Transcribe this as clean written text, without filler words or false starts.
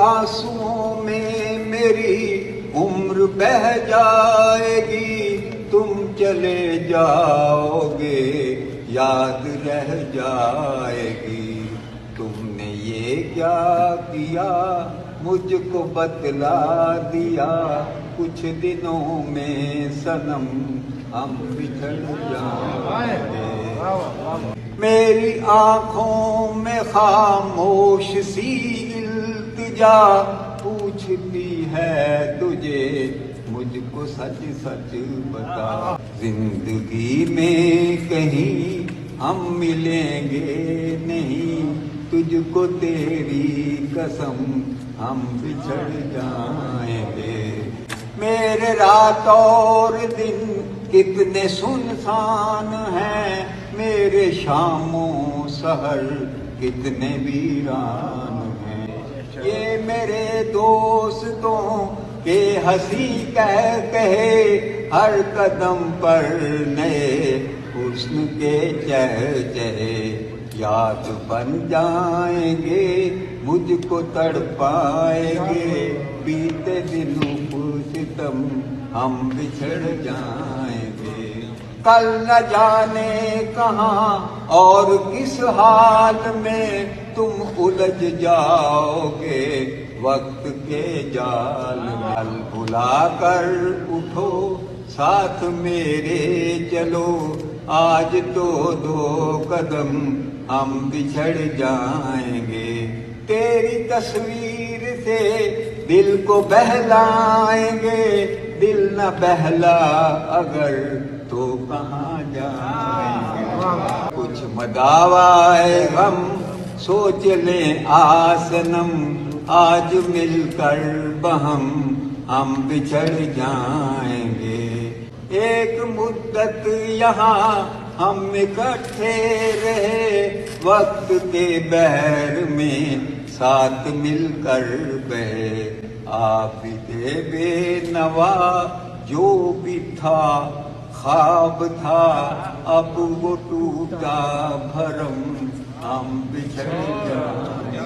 آنسوؤں میں میری عمر بہہ جائے گی، تم چلے جاؤ گے یاد رہ جائے گی۔ تم نے یہ کیا کیا مجھ کو بتلا دیا، کچھ دنوں میں صنم ہم بچھڑ جائیں گے۔ میری آنکھوں میں خاموش سی التجا پوچھتی ہے تجھے، مجھ کو سچ سچ بتا، زندگی میں کہیں ہم ملیں گے نہیں، تجھ کو تیری قسم ہم بچھڑ جائیں گے۔ میرے رات اور دن کتنے سنسان ہیں، میرے شام و سحر کتنے ویران ہیں۔ یہ میرے دوستوں کے ہنسی کہے ہر قدم پر نئے حسن کے چہچہے یاد بن جائیں گے، مجھ کو تڑپائیں گے، بیتے دنوں ستم ہم بچھڑ جائیں گے۔ کل نہ جانے کہاں اور کس حال میں تم الجھ جاؤ گے وقت کے جال میں۔ کل بلا کر اٹھو ساتھ میرے چلو، آج تو دو قدم ہم بچھڑ جائیں گے۔ تیری تصویر سے دل کو بہلائیں گے، دل نہ بہلا اگر تو کہاں جائیں گے۔ کچھ مداوائے غم سوچ لیں آسنم، آج مل کر بہم ہم بچھڑ جائیں گے۔ ایک مدت یہاں ہم اکٹھے رہے، وقت کے بحر میں ساتھ مل کر بہے، آپ تھے بے نوا جو بھی تھا خواب تھا، اب وہ ٹوٹا بھرم ہم بچھڑ جائیں گے۔